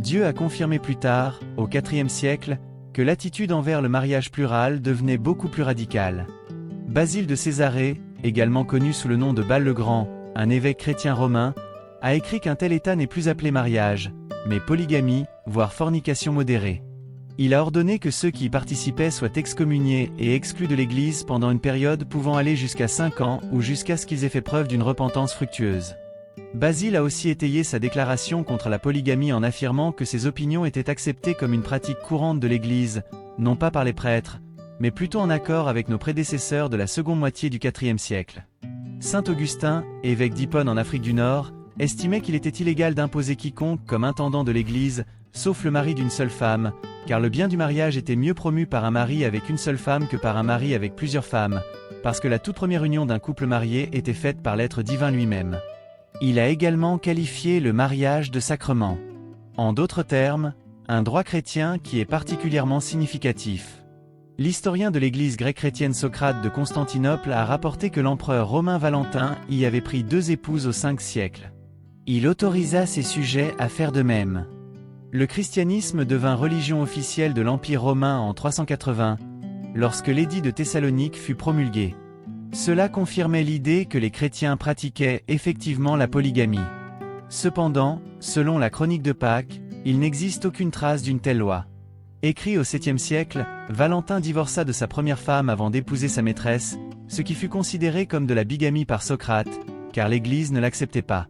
Dieu a confirmé plus tard, au IVe siècle, que l'attitude envers le mariage plural devenait beaucoup plus radicale. Basile de Césarée, également connu sous le nom de Bal le Grand, un évêque chrétien romain, a écrit qu'un tel état n'est plus appelé mariage, mais polygamie, voire fornication modérée. Il a ordonné que ceux qui y participaient soient excommuniés et exclus de l'Église pendant une période pouvant aller jusqu'à 5 ans ou jusqu'à ce qu'ils aient fait preuve d'une repentance fructueuse. Basile a aussi étayé sa déclaration contre la polygamie en affirmant que ses opinions étaient acceptées comme une pratique courante de l'Église, non pas par les prêtres, mais plutôt en accord avec nos prédécesseurs de la seconde moitié du IVe siècle. Saint Augustin, évêque d'Hippone en Afrique du Nord, estimait qu'il était illégal d'imposer quiconque comme intendant de l'Église, sauf le mari d'une seule femme, car le bien du mariage était mieux promu par un mari avec une seule femme que par un mari avec plusieurs femmes, parce que la toute première union d'un couple marié était faite par l'être divin lui-même. Il a également qualifié le mariage de sacrement. En d'autres termes, un droit chrétien qui est particulièrement significatif. L'historien de l'Église grecque chrétienne Socrate de Constantinople a rapporté que l'empereur romain Valentin y avait pris 2 épouses au 5 siècle. Il autorisa ses sujets à faire de même. Le christianisme devint religion officielle de l'Empire romain en 380, lorsque l'édit de Thessalonique fut promulgué. Cela confirmait l'idée que les chrétiens pratiquaient effectivement la polygamie. Cependant, selon la chronique de Pâques, il n'existe aucune trace d'une telle loi. Écrit au 7e siècle, Valentin divorça de sa première femme avant d'épouser sa maîtresse, ce qui fut considéré comme de la bigamie par Socrate, car l'Église ne l'acceptait pas.